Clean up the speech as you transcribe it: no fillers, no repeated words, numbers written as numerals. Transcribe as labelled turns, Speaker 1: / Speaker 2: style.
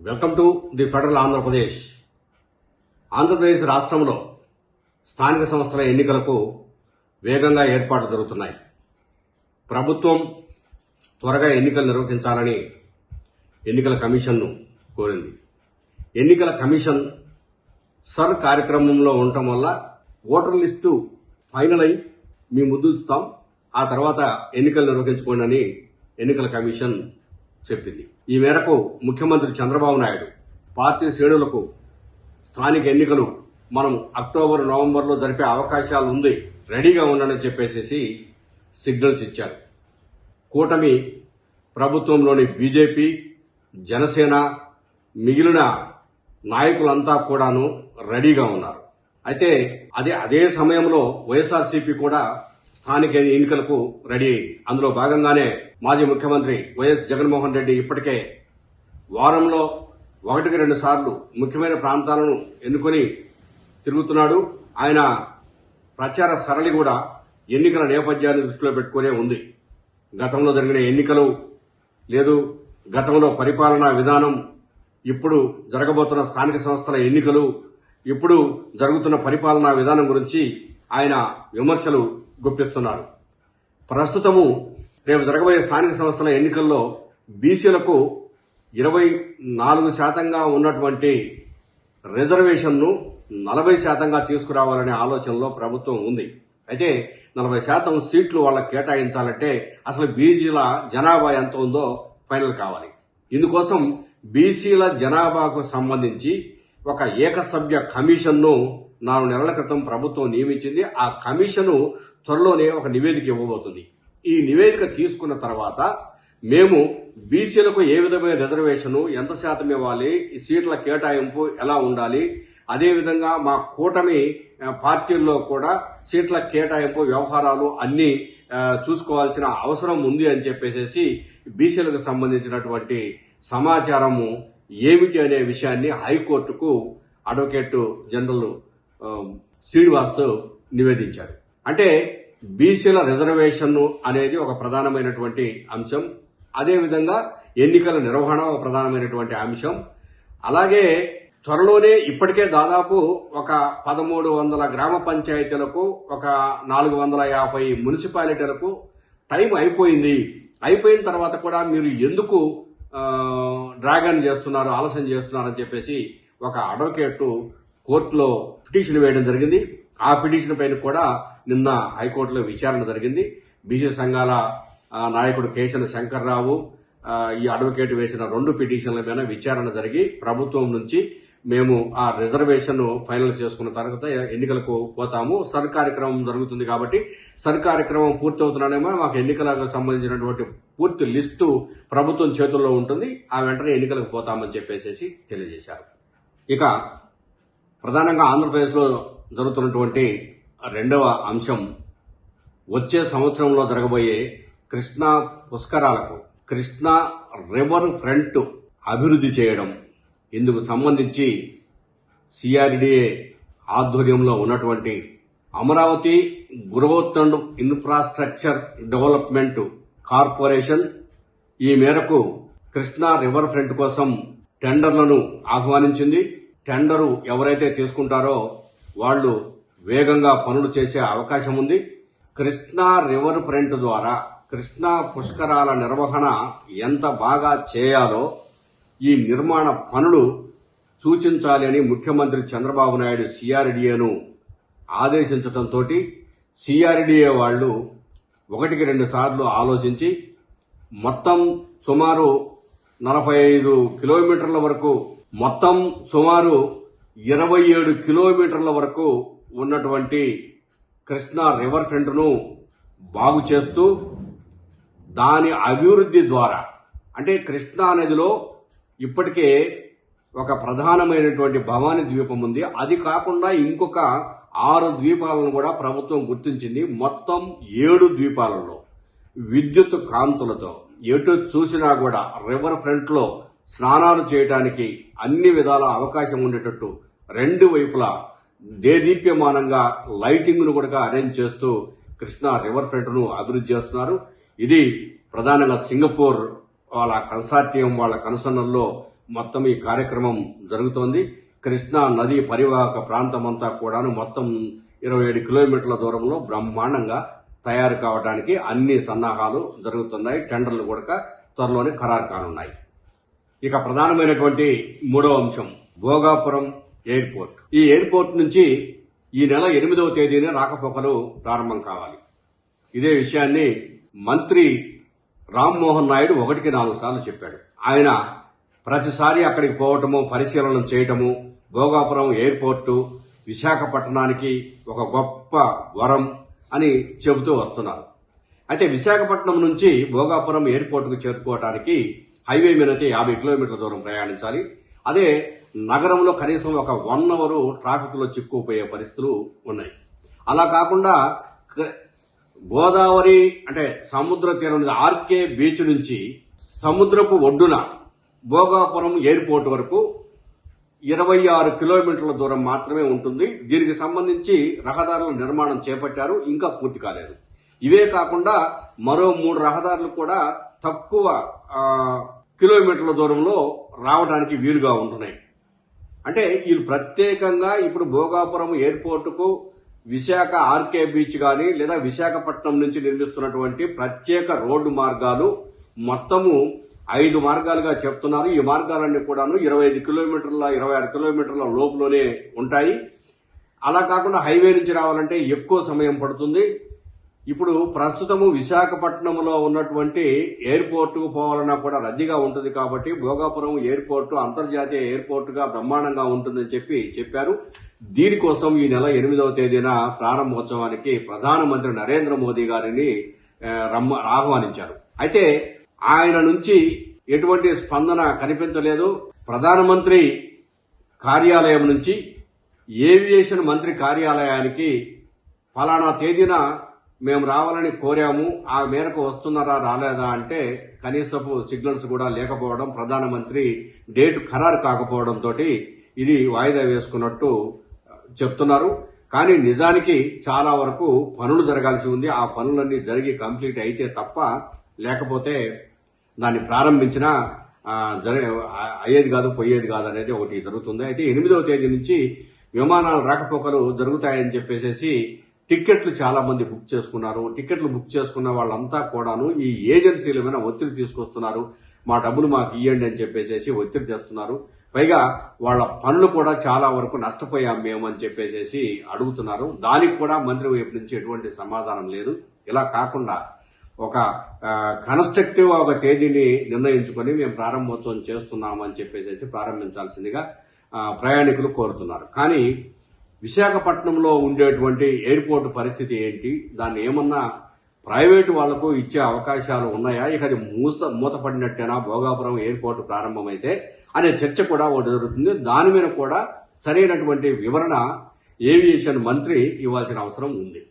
Speaker 1: Welcome to the federal Andhra Pradesh. Andhra Pradesh రాష్ట్రంలో స్థానిక సంస్థల ఎన్నికలకు వేగంగా ఏర్పాట్లు జరుగుతున్నాయి. ప్రభుత్వం త్వరగా ఎన్నికలు నిర్వహించాలని ఎన్నికల కమిషన్ను కోరింది. ఎన్నికల కమిషన్ సర్ కార్యక్రమంలో ఉండటం వల్ల ఓటర్ లిస్టు ఫైనల్ అయి మీ ముందు ఉంచుతాం, ఆ తర్వాత ఎన్నికలు నిర్వహించుకోండి అని ఎన్నికల కమిషన్ చెప్పింది. ఈ మేరకు ముఖ్యమంత్రి చంద్రబాబు నాయుడు పార్టీ శ్రేణులకు స్థానిక ఎన్నికలు మనం అక్టోబర్ నవంబర్లో జరిపే అవకాశాలు ఉంది, రెడీగా ఉందని చెప్పేసి సిగ్నల్స్ ఇచ్చారు. కూటమి ప్రభుత్వంలోని బీజేపీ, జనసేన, మిగిలిన నాయకులంతా కూడాను రెడీగా ఉన్నారు. అయితే అదే సమయంలో వైఎస్ఆర్సీపీ కూడా స్థానిక ఎన్నికలకు రెడీ అయింది. అందులో భాగంగానే మాజీ ముఖ్యమంత్రి వైఎస్ జగన్మోహన్ రెడ్డి ఇప్పటికే వారంలో 1-2 సార్లు ముఖ్యమైన ప్రాంతాలను ఎన్నుకొని తిరుగుతున్నాడు. ఆయన ప్రచార సరళి కూడా ఎన్నికల నేపథ్యాన్ని దృష్టిలో పెట్టుకునే ఉంది. గతంలో జరిగిన ఎన్నికలు లేదు, గతంలో పరిపాలనా విధానం, ఇప్పుడు జరగబోతున్న స్థానిక సంస్థల ఎన్నికలు, ఇప్పుడు జరుగుతున్న పరిపాలనా విధానం గురించి ఆయన విమర్శలు గుప్పిస్తున్నారు. ప్రస్తుతము రేపు జరగబోయే స్థానిక సంస్థల ఎన్నికల్లో బీసీలకు 24% ఉన్నటువంటి రిజర్వేషన్ను 40% తీసుకురావాలనే ఆలోచనలో ప్రభుత్వం ఉంది. అయితే 40% సీట్లు వాళ్ళకి కేటాయించాలంటే అసలు బీసీల జనాభా ఎంత ఉందో ఫైనల్ కావాలి. ఇందుకోసం బీసీల జనాభాకు సంబంధించి ఒక ఏకసభ్య కమిషన్ను 4 నెలల క్రితం ప్రభుత్వం నియమించింది. ఆ కమిషను త్వరలోనే ఒక నివేదిక ఇవ్వబోతుంది. ఈ నివేదిక తీసుకున్న తర్వాత మేము బీసీలకు ఏ విధమైన రిజర్వేషను, ఎంత శాతం ఇవ్వాలి, ఈ సీట్ల కేటాయింపు ఎలా ఉండాలి, అదేవిధంగా మా కూటమి పార్టీల్లో కూడా సీట్ల కేటాయింపు వ్యవహారాలు అన్ని చూసుకోవాల్సిన అవసరం ఉంది అని చెప్పేసి బీసీలకు సంబంధించినటువంటి సమాచారము ఏమిటి అనే విషయాన్ని హైకోర్టుకు అడ్వకేట్ జనరల్ శ్రీనివాస్ నివేదించారు. అంటే బీసీల రిజర్వేషన్ అనేది ఒక ప్రధానమైనటువంటి అంశం, అదేవిధంగా ఎన్నికల నిర్వహణ ఒక ప్రధానమైనటువంటి అంశం. అలాగే త్వరలోనే ఇప్పటికే దాదాపు ఒక 1300 గ్రామ పంచాయతీలకు, ఒక 450 మున్సిపాలిటీలకు టైం అయిపోయింది. అయిపోయిన తర్వాత కూడా మీరు ఎందుకు డ్రాగన్ చేస్తున్నారు, ఆలస్యం చేస్తున్నారని చెప్పేసి ఒక అడ్వకేట్ కోర్టులో పిటిషన్ వేయడం జరిగింది. ఆ పిటిషన్ పైన కూడా నిన్న హైకోర్టులో విచారణ జరిగింది. బీసీ సంఘాల నాయకుడు కేశన శంకర్రావు, ఈ అడ్వకేట్ వేసిన 2 పిటిషన్ల మీద విచారణ జరిగి ప్రభుత్వం నుంచి మేము ఆ రిజర్వేషన్ ఫైనల్ చేసుకున్న తర్వాత ఎన్నికలకు పోతాము, సర్ కార్యక్రమం జరుగుతుంది కాబట్టి సర్ కార్యక్రమం పూర్తి అవుతున్నానేమో మాకు ఎన్నికలకు సంబంధించినటువంటి పూర్తి లిస్టు ప్రభుత్వం చేతుల్లో ఉంటుంది, ఆ వెంటనే ఎన్నికలకు పోతామని చెప్పేసి తెలియజేశారు. ఇక ప్రధానంగా ఆంధ్రప్రదేశ్లో జరుగుతున్నటువంటి రెండవ అంశం వచ్చే సంవత్సరంలో జరగబోయే కృష్ణా పుష్కరాలకు కృష్ణా రివర్ ఫ్రంట్ అభివృద్ధి చేయడం. ఇందుకు సంబంధించి సిఆర్డీఏ ఆధ్వర్యంలో ఉన్నటువంటి Amaravati growth and infrastructure development corporation ఈ మేరకు కృష్ణా రివర్ ఫ్రంట్ కోసం టెండర్లను ఆహ్వానించింది. టెండరు ఎవరైతే తీసుకుంటారో వాళ్ళు వేగంగా పనులు చేసే అవకాశం ఉంది. కృష్ణా రివర్ ఫ్రంట్ ద్వారా కృష్ణా పుష్కరాల నిర్వహణ ఎంత బాగా చేయాలో ఈ నిర్మాణ పనులు సూచించాలి అని ముఖ్యమంత్రి చంద్రబాబు నాయుడు సిఆర్డీఏను ఆదేశించడంతో సిఆర్డీఏ వాళ్ళు 1-2 సార్లు ఆలోచించి మొత్తం సుమారు 45 కిలోమీటర్ల వరకు, మొత్తం సుమారు 27 కిలోమీటర్ల వరకు ఉన్నటువంటి కృష్ణా రివర్ ఫ్రంట్ను బాగు చేస్తూ దాని అభివృద్ధి ద్వారా, అంటే కృష్ణా నదిలో ఇప్పటికే ఒక ప్రధానమైనటువంటి భవానీ ద్వీపం ఉంది, అది కాకుండా ఇంకొక 6 ద్వీపాలను కూడా ప్రభుత్వం గుర్తించింది. మొత్తం 7 ద్వీపాలలో విద్యుత్ కాంతులతో ఎటు చూసినా కూడా రివర్ ఫ్రంట్ లో స్నానాలు చేయడానికి అన్ని విధాల అవకాశం ఉండేటట్టు 2 వైపులా దేదీప్యమానంగా లైటింగ్ ను కూడా అరేంజ్ చేస్తూ కృష్ణా రివర్ ఫ్రంట్ ను అభివృద్ధి చేస్తున్నారు. ఇది ప్రధానంగా సింగపూర్ వాళ్ళ కన్సార్టియం వాళ్ళ కనుసన్నల్లో మొత్తం ఈ కార్యక్రమం జరుగుతోంది. కృష్ణా నదీ పరివాహక ప్రాంతమంతా కూడాను మొత్తం 27 కిలోమీటర్ల దూరంలో బ్రహ్మాండంగా తయారు కావడానికి అన్ని సన్నాహాలు జరుగుతున్నాయి. టెండర్లు కూడా త్వరలోనే ఖరారు కానున్నాయి. ఇక ప్రధానమైనటువంటి మూడవ అంశం భోగాపురం ఎయిర్పోర్ట్. ఈ ఎయిర్పోర్ట్ నుంచి ఈ నెల 8వ తేదీనే రాకపోకలు ప్రారంభం కావాలి. ఇదే విషయాన్ని మంత్రి రామ్మోహన్ నాయుడు 1కి 4 సార్లు చెప్పాడు. ఆయన ప్రతిసారి అక్కడికి పోవటము, పరిశీలన చేయటము, భోగాపురం ఎయిర్పోర్టు విశాఖపట్నానికి ఒక గొప్ప వరం అని చెబుతూ వస్తున్నారు. అయితే విశాఖపట్నం నుంచి భోగాపురం ఎయిర్పోర్టుకు చేరుకోవడానికి హైవే మీదకి 50 కిలోమీటర్ల దూరం ప్రయాణించాలి. అదే నగరంలో కనీసం ఒక 1 అవర్ ట్రాఫిక్ లో చిక్కుకుపోయే పరిస్థితులు ఉన్నాయి. అలా కాకుండా గోదావరి అంటే సముద్ర తీరం ఆర్కే బీచ్ నుంచి సముద్రపు ఒడ్డున భోగాపురం ఎయిర్పోర్ట్ వరకు 26 కిలోమీటర్ల దూరం మాత్రమే ఉంటుంది. దీనికి సంబంధించి రహదారుల నిర్మాణం చేపట్టారు, ఇంకా పూర్తి కాలేదు. ఇవే కాకుండా మరో 3 రహదారులు కూడా తక్కువ కిలోమీటర్ల దూరంలో రావడానికి వీలుగా ఉంటున్నాయి. అంటే వీళ్ళు ప్రత్యేకంగా ఇప్పుడు భోగాపురం ఎయిర్పోర్టుకు విశాఖ ఆర్కే బీచ్ గాని లేదా విశాఖపట్నం నుంచి నిర్మిస్తున్నటువంటి ప్రత్యేక రోడ్డు మార్గాలు మొత్తము 5 మార్గాలుగా చెప్తున్నారు. ఈ మార్గాలన్నీ కూడాను 25 కిలోమీటర్ల 26 కిలోమీటర్ల లోపులోనే ఉంటాయి. అలా కాకుండా హైవే నుంచి రావాలంటే ఎక్కువ సమయం పడుతుంది. ఇప్పుడు ప్రస్తుతము విశాఖపట్నంలో ఉన్నటువంటి ఎయిర్పోర్టుకు పోవాలన్నా కూడా రద్దీగా ఉంటుంది కాబట్టి భోగాపురం ఎయిర్పోర్టు అంతర్జాతీయ ఎయిర్పోర్టుగా బ్రహ్మాండంగా ఉంటుందని చెప్పారు. దీనికోసం ఈ నెల 8వ తేదీన ప్రారంభోత్సవానికి ప్రధానమంత్రి నరేంద్ర మోదీ గారిని ఆహ్వానించారు. అయితే ఆయన నుంచి ఎటువంటి స్పందన కనిపించలేదు. ప్రధానమంత్రి కార్యాలయం నుంచి ఏవియేషన్ మంత్రి కార్యాలయానికి ఫలానా తేదీన మేము రావాలని కోరాము, ఆ మేరకు వస్తున్నారా రాలేదా అంటే కనీసపు సిగ్నల్స్ కూడా లేకపోవడం, ప్రధానమంత్రి డేట్ ఖరారు కాకపోవడంతో ఇది వాయిదా వేసుకున్నట్టు చెప్తున్నారు. కానీ నిజానికి చాలా వరకు పనులు జరగాల్సి ఉంది. ఆ పనులన్నీ జరిగి కంప్లీట్ అయితే తప్ప లేకపోతే దాన్ని ప్రారంభించినా అయ్యేది కాదు, పోయేది కాదు అనేది ఒకటి జరుగుతుంది. అయితే 8వ తేదీ నుంచి విమానాల రాకపోకలు జరుగుతాయని చెప్పేసి టిక్కెట్లు చాలా మంది బుక్ చేసుకున్నారు. టిక్కెట్లు బుక్ చేసుకున్న వాళ్ళంతా కూడాను ఈ ఏజెన్సీల మీద ఒత్తిడి తీసుకొస్తున్నారు. మా డబ్బులు మాకు ఇవ్వండి అని చెప్పేసి ఒత్తిడి చేస్తున్నారు. పైగా వాళ్ళ పనులు కూడా చాలా వరకు నష్టపోయాం మేము అని చెప్పేసి అడుగుతున్నారు. దానికి కూడా మంత్రి వైపు నుంచి ఎటువంటి సమాధానం లేదు. ఇలా కాకుండా ఒక కన్స్ట్రక్టివ్ ఒక తేదీని నిర్ణయించుకొని మేము ప్రారంభోత్సవం చేస్తున్నాము అని చెప్పేసి ప్రారంభించాల్సిందిగా ప్రయాణికులు కోరుతున్నారు. కానీ విశాఖపట్నంలో ఉండేటువంటి ఎయిర్పోర్ట్ పరిస్థితి ఏంటి, దాన్ని ఏమన్నా ప్రైవేటు వాళ్లకు ఇచ్చే అవకాశాలు ఉన్నాయా, ఇక అది మూతపడినట్టేనా భోగాపురం ఎయిర్పోర్ట్ ప్రారంభమైతే అనే చర్చ కూడా ఒకటి జరుగుతుంది. దాని మీద కూడా సరైనటువంటి వివరణ ఏవియేషన్ మంత్రి ఇవ్వాల్సిన అవసరం ఉంది.